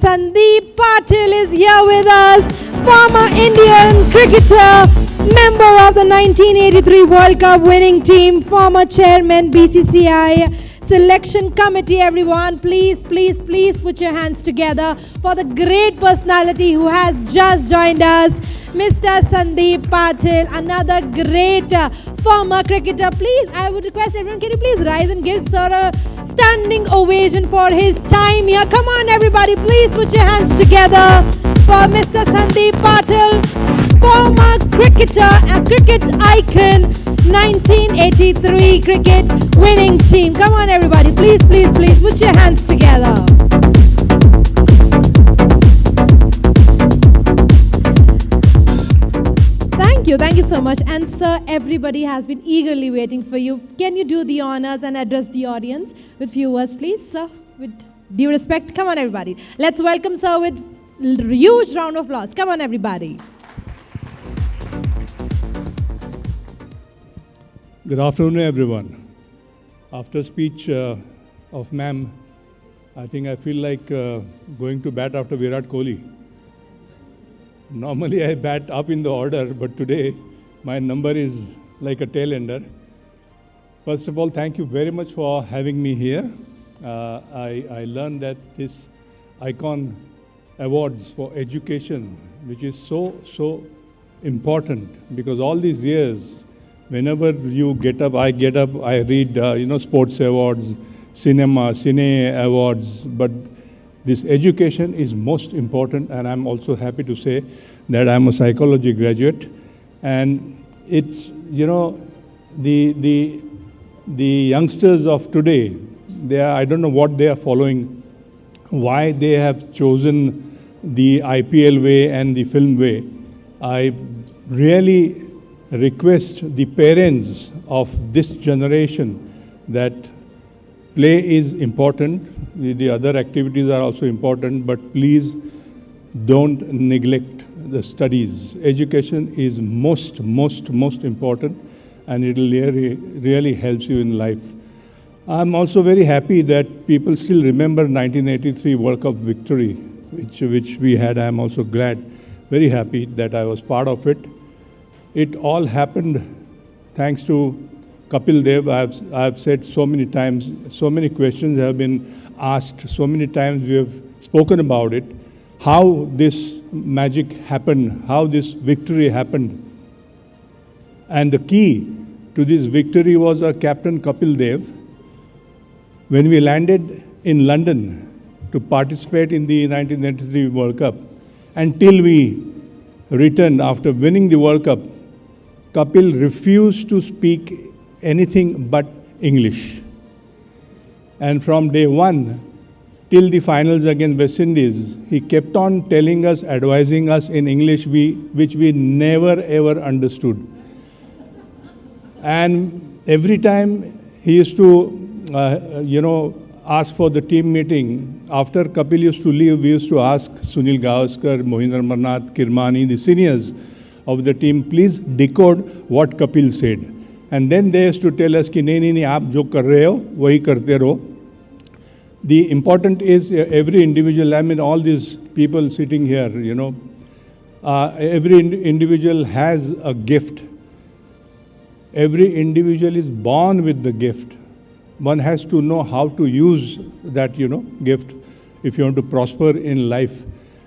Sandeep Patil is here with us, former Indian cricketer, member of the 1983 World Cup winning team, former chairman BCCI selection committee. Everyone, please put your hands together for the great personality who has just joined us, Mr. Sandeep Patil, another great former cricketer. Please, I would request everyone, can you please rise and give sir a standing ovation for his time here. Come on everybody, please put your hands together for Mr. Sandeep Patil, former cricketer and cricket icon, 1983 cricket winning team. Come on everybody, please put your hands together. Thank you so much. And sir, everybody has been eagerly waiting for you. Can you do the honors and address the audience with few words, please? Sir, with due respect, come on everybody. Let's welcome sir with huge round of applause. Come on everybody. Good afternoon, everyone. After speech of ma'am, I think I feel like going to bat after Virat Kohli. Normally I bat up in the order, but today my number is like a tail-ender. First of all, thank you very much for having me here. I learned that this Icon Awards for education, which is so important, because all these years, whenever you get up, I read, sports awards, cine awards, but this education is most important, and I'm also happy to say that I'm a psychology graduate, and it's, the youngsters of today, I don't know what they are following, why they have chosen the IPL way and the film way. I really request the parents of this generation that play is important, the other activities are also important, but please don't neglect the studies. Education is most important, and it really helps you in life. I'm also very happy that people still remember 1983 World Cup victory, which we had. I'm also glad, very happy that I was part of it. It all happened thanks to Kapil Dev. I've said so many times, so many questions have been asked, so many times we have spoken about it, how this magic happened, how this victory happened. And the key to this victory was our captain Kapil Dev. When we landed in London to participate in the 1993 World Cup, until we returned after winning the World Cup, Kapil refused to speak anything but English. And from day one till the finals against West Indies, he kept on telling us, advising us in English, which we never ever understood. And every time he used to, ask for the team meeting. After Kapil used to leave, we used to ask Sunil Gavaskar, Mohinder Amarnath, Kirmani, the seniors of the team, please decode what Kapil said. And then they used to tell us, ki nahi, aap jo kar rahe ho, wahi karte raho. The important is every individual, I mean all these people sitting here, every individual has a gift. Every individual is born with the gift. One has to know how to use that, gift if you want to prosper in life.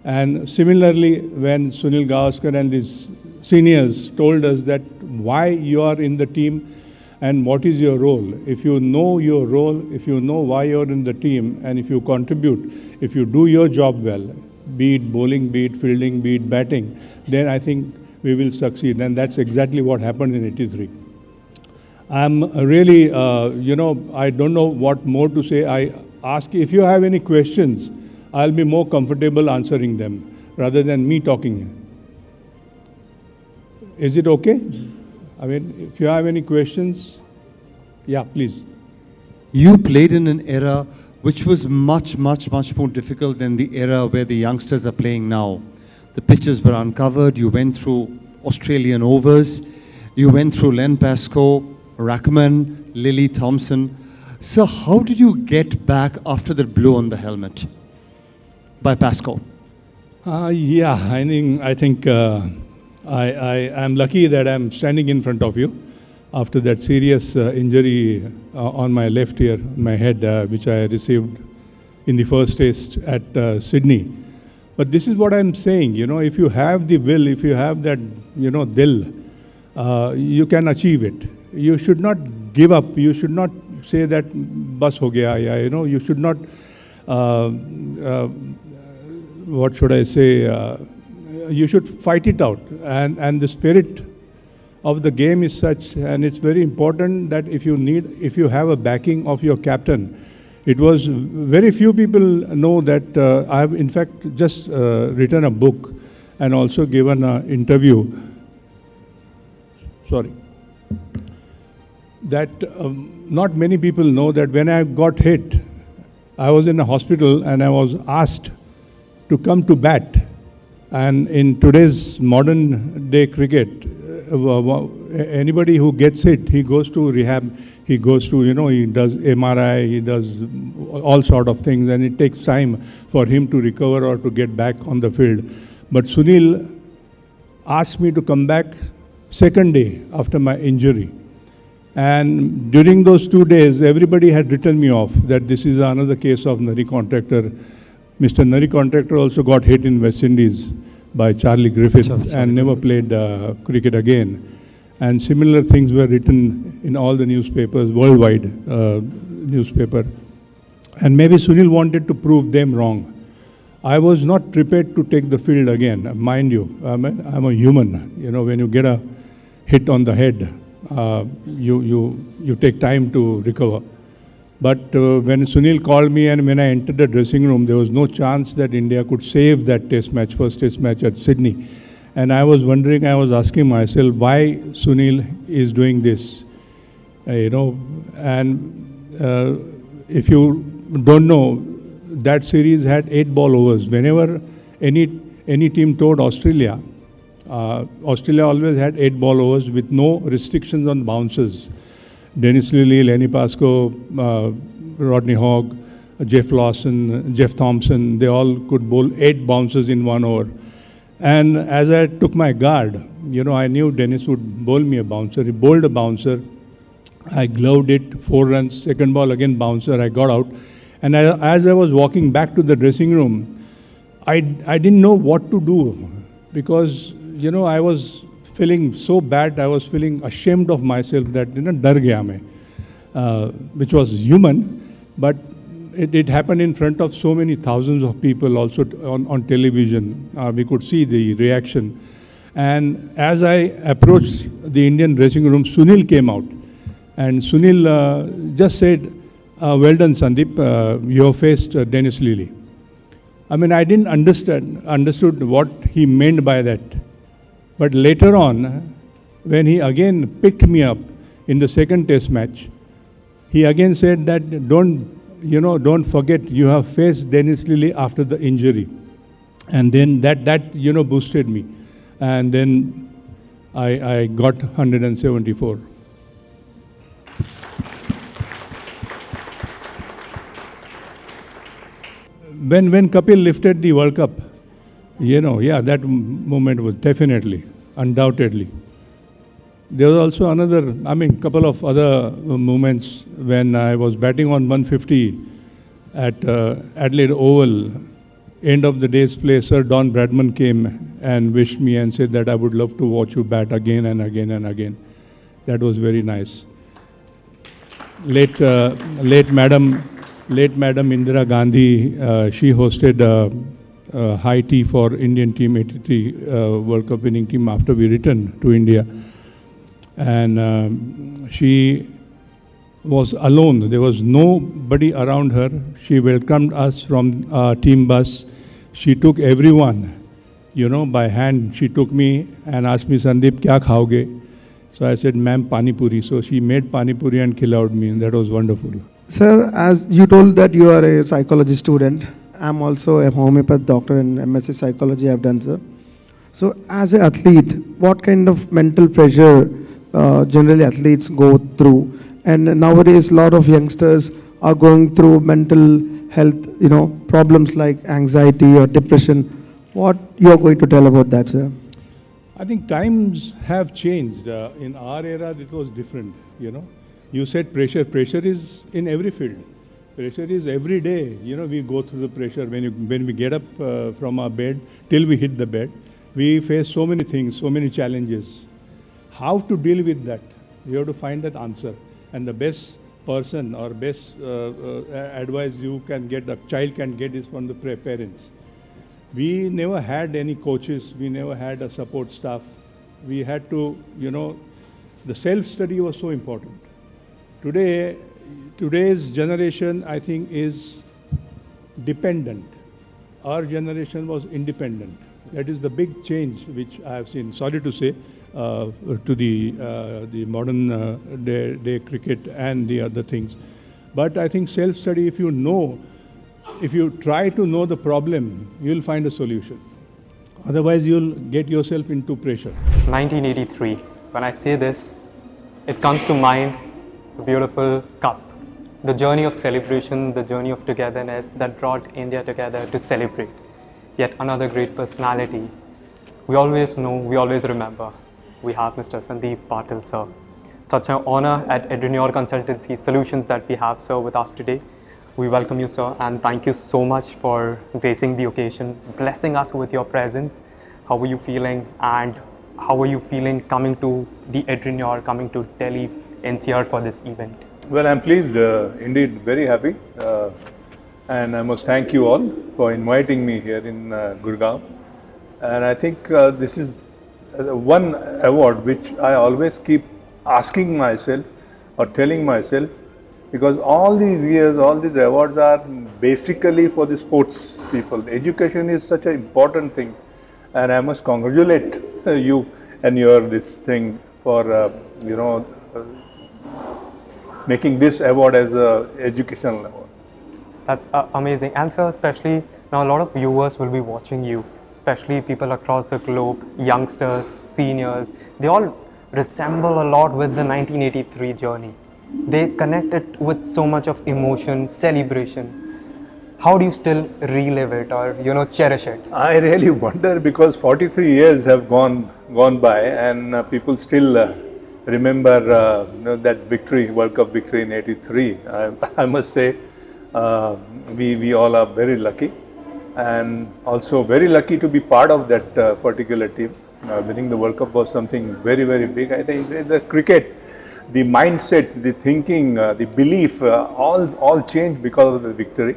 And similarly, when Sunil Gavaskar and these seniors told us that why you are in the team and what is your role. If you know your role, if you know why you're in the team, and if you contribute, if you do your job well, be it bowling, be it fielding, be it batting, then I think we will succeed. And that's exactly what happened in '83. I'm really, I don't know what more to say. I ask if you have any questions, I'll be more comfortable answering them rather than me talking. Is it okay? I mean, if you have any questions, yeah, please. You played in an era which was much more difficult than the era where the youngsters are playing now. The pitches were uncovered. You went through Australian overs. You went through Len Pascoe, Rackman, Lily Thompson. So how did you get back after that blow on the helmet? by Pasco? Yeah, I think I'm lucky that I'm standing in front of you after that serious injury on my left ear, my head, which I received in the first test at Sydney. But this is what I'm saying, if you have the will, if you have that, dil, you can achieve it. You should not give up. You should not say that bas ho gaya, you should not, what should I say, you should fight it out. And the spirit of the game is such, and it's very important that if you have a backing of your captain. It was very few people know that I have in fact just written a book and also given an interview. Sorry. That not many people know that when I got hit, I was in a hospital and I was asked to come to bat. And in today's modern day cricket, anybody who gets hit, he goes to rehab, he goes to, he does MRI, he does all sort of things, and it takes time for him to recover or to get back on the field. But Sunil asked me to come back second day after my injury. And during those 2 days, everybody had written me off that this is another case of Nari Contractor. Mr. Nari Contractor also got hit in West Indies by Charlie Griffith and never played cricket again. And similar things were written in all the newspapers, worldwide newspaper. And maybe Sunil wanted to prove them wrong. I was not prepared to take the field again, mind you. I'm a human. When you get a hit on the head, you take time to recover. But when Sunil called me and when I entered the dressing room, there was no chance that India could save that first test match at Sydney. And I was wondering, I was asking myself, why Sunil is doing this? And if you don't know, that series had 8 ball overs. Whenever any team toured Australia, Australia always had 8 ball overs with no restrictions on bouncers. Dennis Lilly, Lenny Pascoe, Rodney Hogg, Jeff Lawson, Jeff Thompson, they all could bowl 8 bouncers in 1 over. And as I took my guard, I knew Dennis would bowl me a bouncer. He bowled a bouncer. I gloved it, 4 runs, second ball again bouncer, I got out. And as I was walking back to the dressing room, I didn't know what to do because, I was feeling so bad, I was feeling ashamed of myself that, dar gaya main, which was human, but it happened in front of so many thousands of people also on television. We could see the reaction. And as I approached the Indian dressing room, Sunil came out. And Sunil just said, well done, Sandeep, you have faced Dennis Lilly. I didn't understood what he meant by that. But later on, when he again picked me up in the second test match, he again said that don't forget you have faced Dennis Lilly after the injury. And then that boosted me. And then I got 174. When Kapil lifted the World Cup, that moment was definitely, undoubtedly. There was also another, couple of other moments when I was batting on 150 at Adelaide Oval. End of the day's play, Sir Don Bradman came and wished me and said that I would love to watch you bat again and again and again. That was very nice. Late Madam Indira Gandhi, she hosted high tea for Indian team, 83 World Cup winning team after we returned to India. And she was alone. There was nobody around her. She welcomed us from team bus. She took everyone, by hand. She took me and asked me, Sandeep, kya khaoge? So I said, ma'am, pani puri. So she made pani puri and khilawed me, and that was wonderful. Sir, as you told that you are a psychology student, I'm also a homeopath doctor in MSc Psychology I've done, sir. So as an athlete, what kind of mental pressure generally athletes go through? And nowadays, a lot of youngsters are going through mental health, problems like anxiety or depression. What you are going to tell about that, sir? I think times have changed. In our era, it was different. You said pressure. Pressure is in every field. Pressure is every day. We go through the pressure when we get up from our bed till we hit the bed. We face so many things, so many challenges. How to deal with that? You have to find that answer. And the best person or best advice you can get, the child can get, is from the parents. We never had any coaches. We never had a support staff. We had to, the self-study was so important. Today's generation, I think, is dependent. Our generation was independent. That is the big change which I have seen. Sorry to say, to the modern day cricket and the other things. But I think self-study, if you try to know the problem, you'll find a solution. Otherwise, you'll get yourself into pressure. 1983. When I say this, it comes to mind the beautiful cup. The journey of celebration, the journey of togetherness that brought India together to celebrate. Yet another great personality. We always know, we always remember. We have Mr. Sandeep Patil, sir. Such an honor at Adreneur Consultancy Solutions that we have, sir, with us today. We welcome you, sir, and thank you so much for gracing the occasion, blessing us with your presence. How are you feeling, and how are you feeling coming to the Adreneur, coming to Delhi NCR for this event? Well, I'm pleased, indeed, very happy. And I must thank you all for inviting me here in Gurgaon. And I think this is one award which I always keep asking myself or telling myself, because all these years, all these awards are basically for the sports people. Education is such an important thing, and I must congratulate you and this thing for making this award as a educational award. That's amazing. And sir, especially now a lot of viewers will be watching you, especially people across the globe, youngsters, seniors. They all resemble a lot with the 1983 journey. They connect it with so much of emotion, celebration. How do you still relive it or cherish it? I really wonder, because 43 years have gone by, and people still remember that victory, World Cup victory in '83. I must say, we all are very lucky, and also very lucky to be part of that particular team. Winning the World Cup was something very, very big. I think the cricket, the mindset, the thinking, the belief, all changed because of the victory,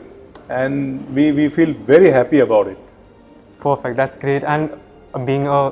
and we feel very happy about it. Perfect. That's great. And being a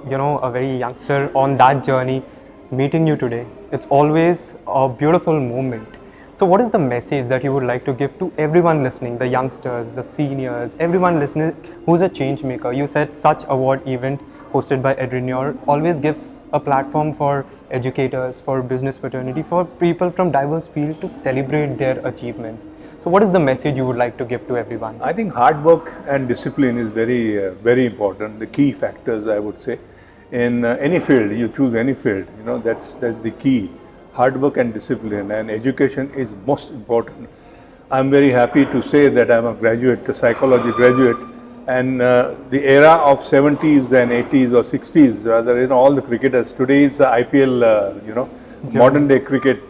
very youngster on that journey, meeting you today, it's always a beautiful moment. So what is the message that you would like to give to everyone listening, the youngsters, the seniors, everyone listening who's a change maker? You said such award event hosted by Adreneur always gives a platform for educators, for business fraternity, for people from diverse fields to celebrate their achievements. So what is the message you would like to give to everyone? I think hard work and discipline is very, very important. The key factors, I would say, in any field, you choose any field, that's the key. Hard work and discipline, and education is most important. I'm very happy to say that I'm a psychology graduate, and the era of 70s and 80s or 60s, rather, all the cricketers, today is IPL, modern day cricket.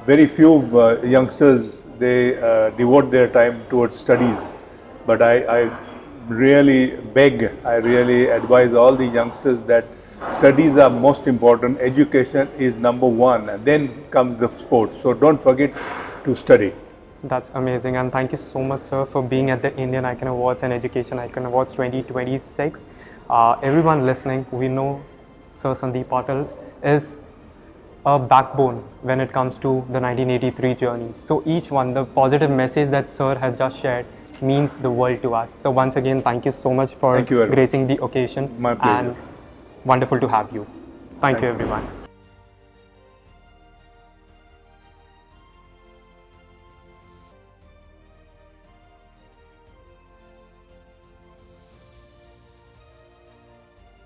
Very few youngsters, they devote their time towards studies. But I really beg, I really advise all the youngsters that studies are most important, education is number one, and then comes the sports. So don't forget to study. That's amazing, and thank you so much, sir, for being at the Indian Icon Awards and Education Icon Awards 2026. Everyone listening, we know Sir Sandeep Patil is a backbone when it comes to the 1983 journey. So each one, the positive message that sir has just shared means the world to us. So once again, thank you so much for gracing the occasion. My pleasure. And wonderful to have you. Thank you, everyone.